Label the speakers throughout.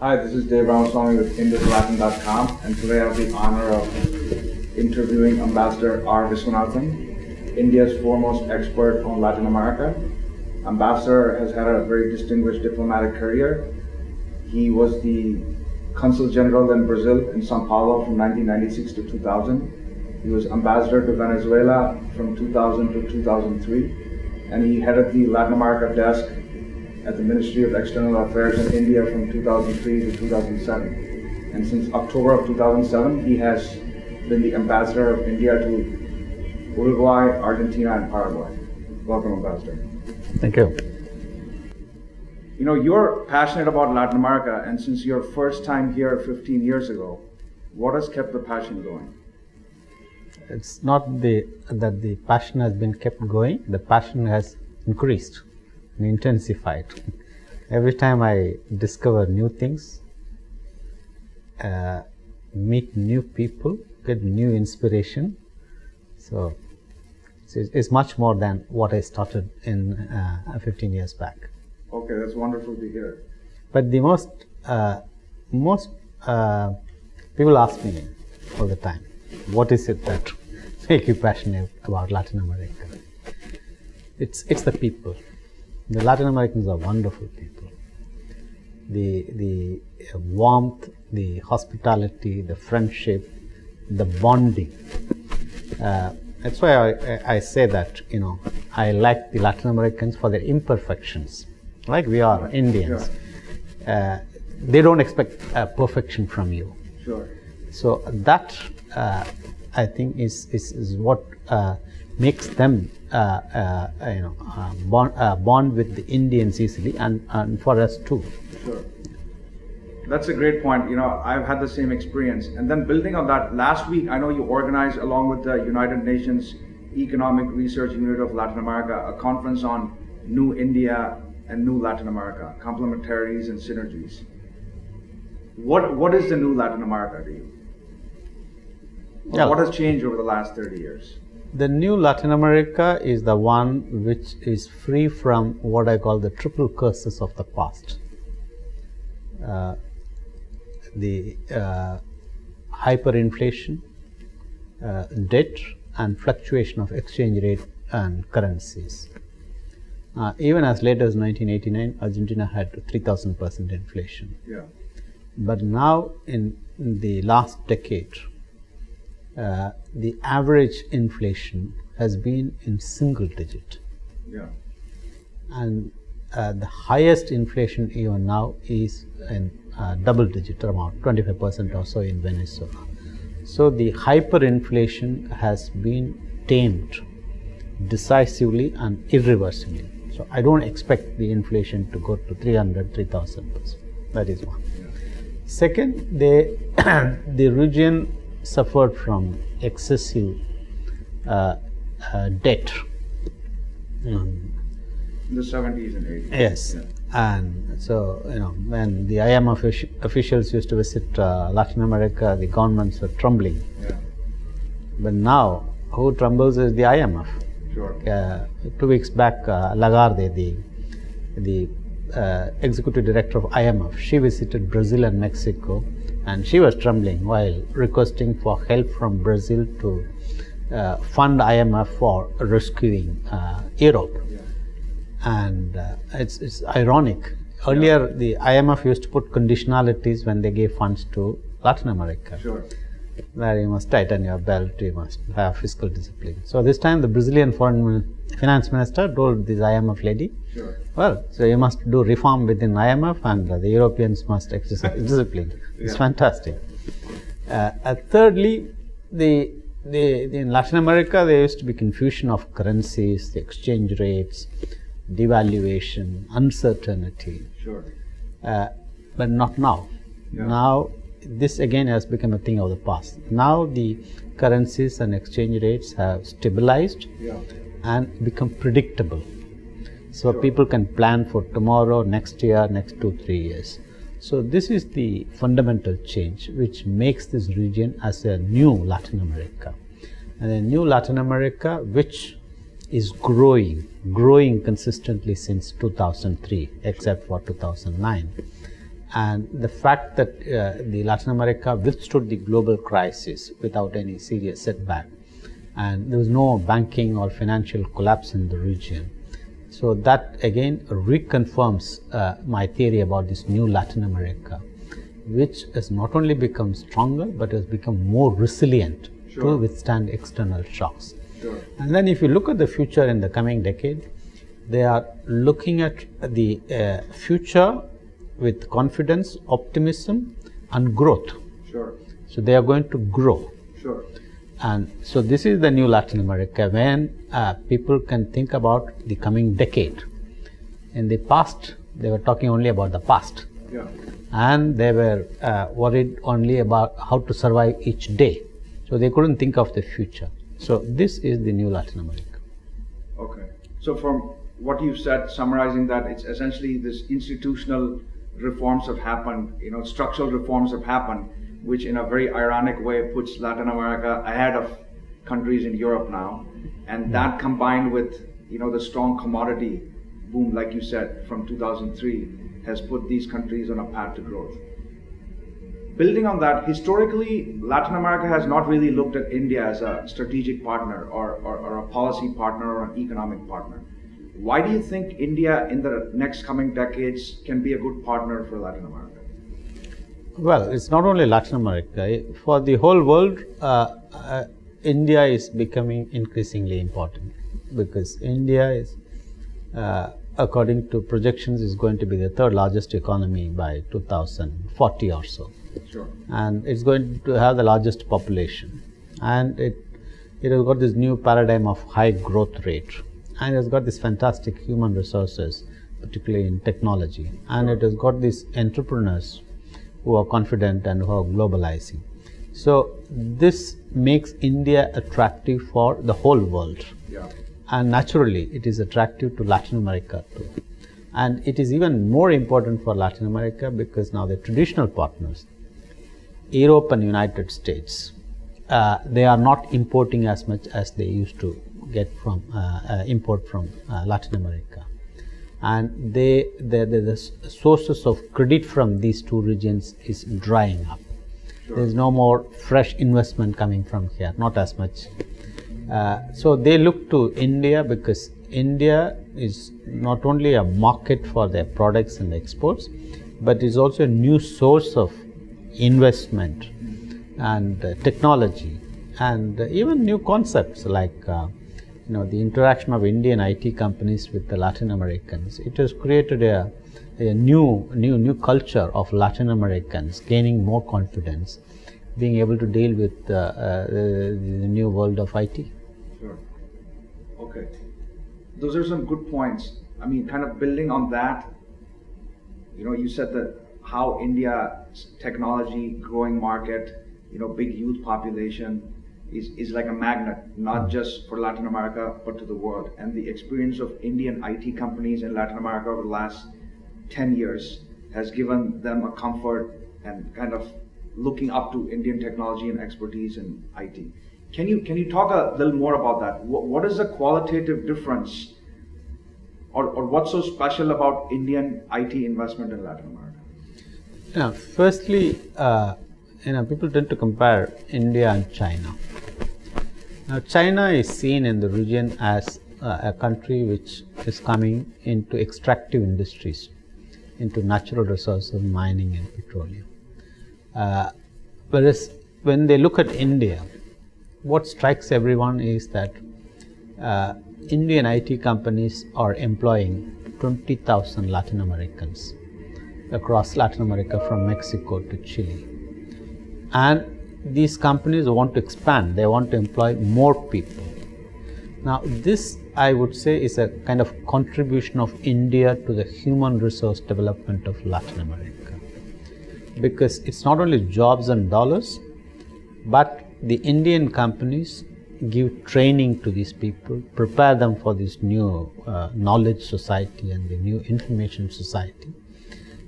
Speaker 1: Hi, this is Dave Ramaswamy with induslatin.com, and today I have the honor of interviewing Ambassador R. Viswanathan, India's foremost expert on Latin America. Ambassador has had a very distinguished diplomatic career. He was the Consul General in Brazil in Sao Paulo from 1996 to 2000. He was Ambassador to Venezuela from 2000 to 2003, and he headed the Latin America desk at the Ministry of External Affairs in India from 2003 to 2007. And since October of 2007, he has been the Ambassador of India to Uruguay, Argentina, and Paraguay. Welcome, Ambassador.
Speaker 2: Thank you.
Speaker 1: You know, you're passionate about Latin America, and since your first time here 15 years ago, what has kept the passion going?
Speaker 2: It's not that the passion has been kept going, the passion has increased and intensified. Every time I discover new things, meet new people, get new inspiration. So it's much more than what I started in 15 years back.
Speaker 1: Okay, that's wonderful to hear.
Speaker 2: But the most people ask me all the time, what is it that make you passionate about Latin America? It's the people. The Latin Americans are wonderful people. The warmth, the hospitality, the friendship, the bonding. That's why I say that, you know, I like the Latin Americans for their imperfections. Like we are Indians.
Speaker 1: Sure.
Speaker 2: They don't expect perfection from you.
Speaker 1: Sure.
Speaker 2: So that I think is what makes them bond with the Indians easily, and for us too.
Speaker 1: Sure. That's a great point. You know, I've had the same experience. And then building on that, last week I know you organized, along with the United Nations Economic Research Unit of Latin America, a conference on New India and New Latin America, complementarities and synergies. What is the New Latin America to you?
Speaker 2: Yeah.
Speaker 1: What has changed over the last 30 years?
Speaker 2: The New Latin America is the one which is free from what I call the triple curses of the past. The hyperinflation, debt, and fluctuation of exchange rate and currencies. Even as late as 1989, Argentina had 3,000% inflation.
Speaker 1: Yeah.
Speaker 2: But now, in the last decade, the average inflation has been in single digit.
Speaker 1: Yeah.
Speaker 2: And the highest inflation even now is in double digit amount, 25% or so in Venezuela. So the hyperinflation has been tamed decisively and irreversibly. So I don't expect the inflation to go to 3,000%. That is one.
Speaker 1: Yeah.
Speaker 2: Second, the region suffered from excessive debt.
Speaker 1: In the 70s and 80s.
Speaker 2: Yes.
Speaker 1: Yeah.
Speaker 2: And so, you know, when the IMF officials used to visit Latin America, the governments were trembling.
Speaker 1: Yeah.
Speaker 2: But now, who trembles is the IMF.
Speaker 1: Sure.
Speaker 2: 2 weeks back, Lagarde, the executive director of IMF, she visited Brazil and Mexico, and she was trembling while requesting for help from Brazil to fund IMF for rescuing Europe.
Speaker 1: Yeah.
Speaker 2: And it's ironic. Earlier, the IMF used to put conditionalities when they gave funds to Latin America.
Speaker 1: Sure.
Speaker 2: Where you must tighten your belt, you must have fiscal discipline. So this time the Brazilian finance minister told this IMF lady,
Speaker 1: Sure.
Speaker 2: well, so you must do reform within IMF, and the Europeans must exercise discipline. It's
Speaker 1: Yeah.
Speaker 2: fantastic. Thirdly, in Latin America there used to be confusion of currencies, the exchange rates, devaluation, uncertainty.
Speaker 1: Sure.
Speaker 2: But not now.
Speaker 1: Yeah.
Speaker 2: Now this again has become a thing of the past. Now the currencies and exchange rates have stabilized
Speaker 1: Yeah.
Speaker 2: and become predictable. So
Speaker 1: Sure.
Speaker 2: people can plan for tomorrow, next year, next 2-3 years. So this is the fundamental change which makes this region as a new Latin America. And a new Latin America which is growing consistently since 2003, except for 2009. And the fact that the Latin America withstood the global crisis without any serious setback, and there was no banking or financial collapse in the region. So that again reconfirms my theory about this new Latin America, which has not only become stronger but has become more resilient to withstand external shocks. And then if you look at the future in the coming decade, they are looking at the future with confidence, optimism and growth. So they are going to grow. And so this is the new Latin America when people can think about the coming decade. In the past, they were talking only about the past. And they were worried only about how to survive each day. So they couldn't think of the future. So this is the new Latin America.
Speaker 1: Okay. So from what you've said, summarizing that, it's essentially this institutional reforms have happened, structural reforms have happened, which in a very ironic way puts Latin America ahead of countries in Europe now. And that combined with, the strong commodity boom, like you said, from 2003, has put these countries on a path to growth. Building on that, historically, Latin America has not really looked at India as a strategic partner or a policy partner or an economic partner. Why do you think India in the next coming decades can be a good partner for Latin America?
Speaker 2: Well, it's not only Latin America. For the whole world, India is becoming increasingly important because India is, according to projections, is going to be the third largest economy by 2040 or so. And it's going to have the largest population. And it has got this new paradigm of high growth rate. And it has got this fantastic human resources, particularly in technology. And it has got these entrepreneurs who are confident and who are globalizing. So this makes India attractive for the whole world. And naturally, it is attractive to Latin America too. And it is even more important for Latin America because now the traditional partners, Europe and United States, they are not importing as much as they used to get from import from Latin America. And the sources of credit from these two regions is drying up. There is no more fresh investment coming from here, not as much. So they look to India because India is not only a market for their products and exports, but is also a new source of investment and technology and even new concepts like the interaction of Indian IT companies with the Latin Americans. It has created a new culture of Latin Americans gaining more confidence, being able to deal with the new world of IT.
Speaker 1: Okay. Those are some good points. I mean, kind of building on that, you said that how India's technology growing market, big youth population is like a magnet, not just for Latin America, but to the world. And the experience of Indian IT companies in Latin America over the last 10 years has given them a comfort and kind of looking up to Indian technology and expertise in IT. Can you talk a little more about that? What is the qualitative difference or what's so special about Indian IT investment in Latin America?
Speaker 2: Firstly, people tend to compare India and China. Now, China is seen in the region as a country which is coming into extractive industries, into natural resources, mining and petroleum. Whereas when they look at India, what strikes everyone is that Indian IT companies are employing 20,000 Latin Americans across Latin America from Mexico to Chile. And these companies want to expand, they want to employ more people. Now this, I would say, is a kind of contribution of India to the human resource development of Latin America. Because it's not only jobs and dollars, but the Indian companies give training to these people, prepare them for this new knowledge society and the new information society.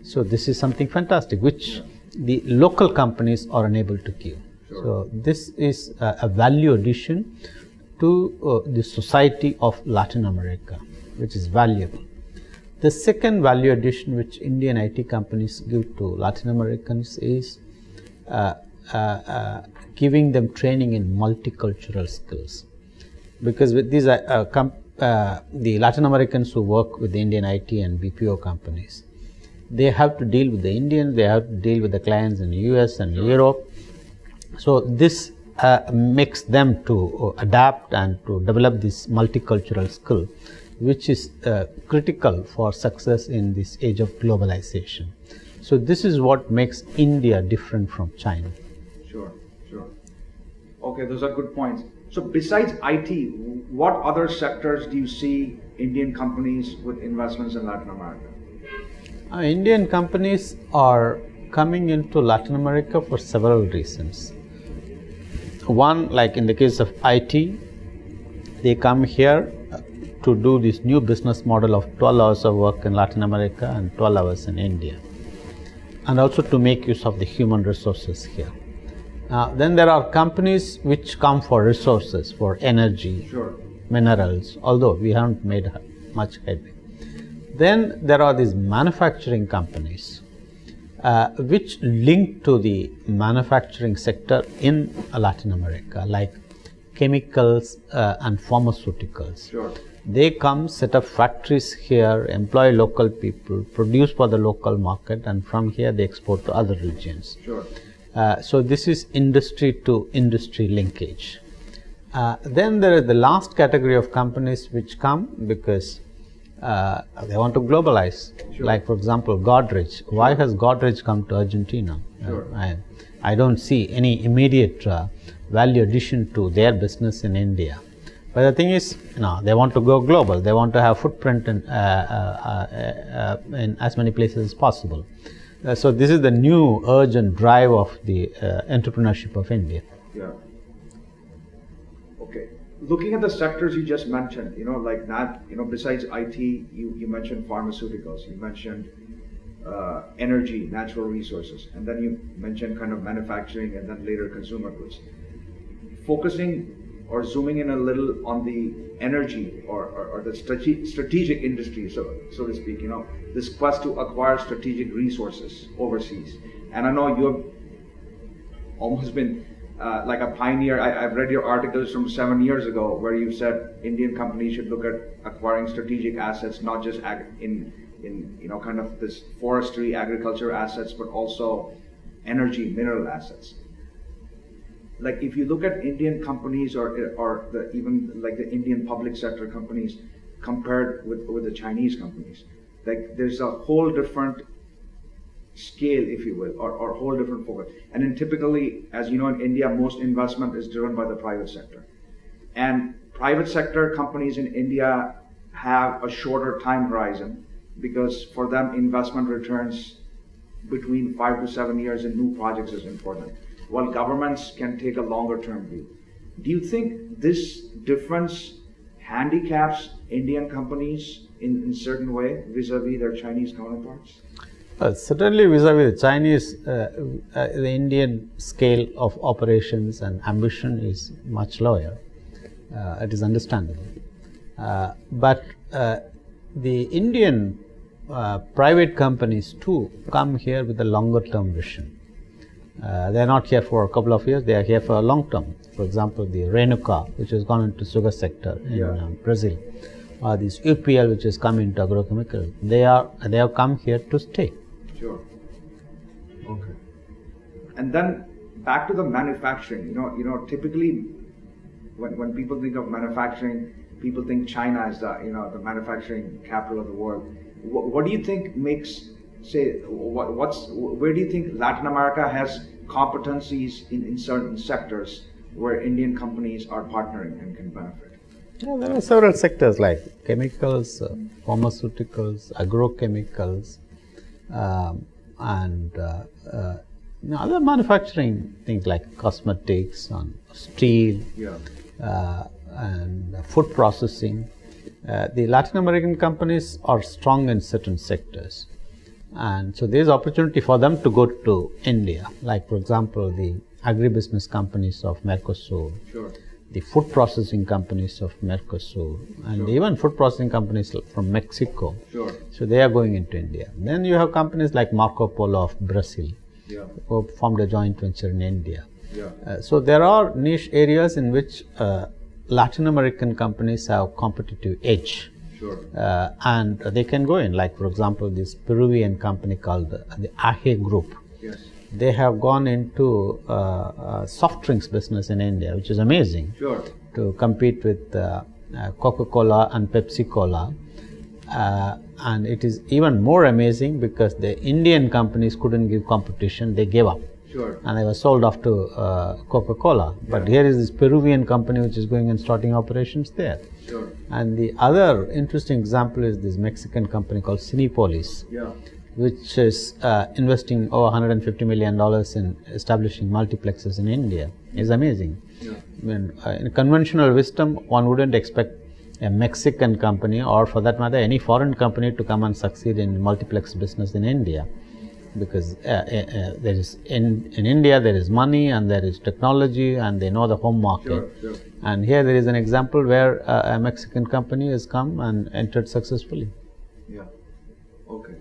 Speaker 2: So this is something fantastic, which the local companies are unable to give. So this is a value addition to the society of Latin America, which is valuable. The second value addition which Indian IT companies give to Latin Americans is giving them training in multicultural skills. Because with these the Latin Americans who work with the Indian IT and BPO companies, they have to deal with the Indians, they have to deal with the clients in the US and Europe. So this makes them to adapt and to develop this multicultural skill, which is critical for success in this age of globalization. So this is what makes India different from China.
Speaker 1: Sure. Okay, those are good points. So besides IT, what other sectors do you see Indian companies with investments in Latin America?
Speaker 2: Indian companies are coming into Latin America for several reasons. One, like in the case of IT, they come here to do this new business model of 12 hours of work in Latin America and 12 hours in India, and also to make use of the human resources here. Then there are companies which come for resources, for energy, minerals, although we haven't made much headway. Then there are these manufacturing companies which link to the manufacturing sector in Latin America, like chemicals and pharmaceuticals. They come, set up factories here, employ local people, produce for the local market, and from here they export to other regions. So this is industry to industry linkage. Then there is the last category of companies which come because they want to globalize. Like for example, Godrej. Why has Godrej come to Argentina? I don't see any immediate value addition to their business in India. But the thing is, they want to go global. They want to have footprint in as many places as possible. So this is the new urge and drive of the entrepreneurship of India.
Speaker 1: Okay. Looking at the sectors you just mentioned, like that, besides IT, you mentioned pharmaceuticals, you mentioned energy, natural resources, and then you mentioned kind of manufacturing and then later consumer goods. Focusing or zooming in a little on the energy or the strategic industry, so to speak, this quest to acquire strategic resources overseas. And I know you have almost been like a pioneer. I've read your articles from 7 years ago where you said Indian companies should look at acquiring strategic assets, not just in kind of this forestry, agriculture assets, but also energy, mineral assets. Like if you look at Indian companies or even like the Indian public sector companies compared with the Chinese companies, like there's a whole different scale, if you will, or whole different focus. And then typically, as you know, in India, most investment is driven by the private sector. And private sector companies in India have a shorter time horizon because for them, investment returns between 5 to 7 years in new projects is important, while governments can take a longer term view. Do you think this difference handicaps Indian companies in certain way vis-a-vis their Chinese counterparts?
Speaker 2: Certainly vis-a-vis the Chinese, the Indian scale of operations and ambition is much lower. It is understandable. But the Indian private companies too come here with a longer term vision. They are not here for a couple of years, they are here for a long term. For example, the Renuka, which has gone into sugar sector in Brazil, or this UPL, which has come into agrochemical, they have come here to stay.
Speaker 1: Sure. Okay. And then back to the manufacturing. Typically, when people think of manufacturing, people think China is the manufacturing capital of the world. What do you think makes, say, where do you think Latin America has competencies in certain sectors where Indian companies are partnering and can benefit?
Speaker 2: Yeah, there are several sectors like chemicals, pharmaceuticals, agrochemicals, and other manufacturing things like cosmetics and steel, and food processing. The Latin American companies are strong in certain sectors, and so there is opportunity for them to go to India, like for example the agribusiness companies of Mercosur, the food processing companies of Mercosur, and even food processing companies from Mexico.
Speaker 1: Sure.
Speaker 2: So they are going into India. Then you have companies like Marco Polo of Brazil, who formed a joint venture in India. So there are niche areas in which Latin American companies have competitive edge.
Speaker 1: Sure.
Speaker 2: And they can go in, like for example, this Peruvian company called the AHE Group.
Speaker 1: Yes.
Speaker 2: They have gone into soft drinks business in India, which is amazing.
Speaker 1: Sure.
Speaker 2: To compete with Coca-Cola and Pepsi-Cola. And it is even more amazing because the Indian companies couldn't give competition, they gave up.
Speaker 1: Sure.
Speaker 2: And they were sold off to Coca-Cola. But here is this Peruvian company which is going and starting operations there.
Speaker 1: Sure.
Speaker 2: And the other interesting example is this Mexican company called Cinepolis, which is investing over $150 million in establishing multiplexes in India. It's amazing. I mean, in conventional wisdom, one wouldn't expect a Mexican company, or for that matter any foreign company, to come and succeed in multiplex business in India, because there is in India there is money and there is technology and they know the home market.
Speaker 1: Sure.
Speaker 2: And here there is an example where a Mexican company has come and entered successfully.
Speaker 1: Okay.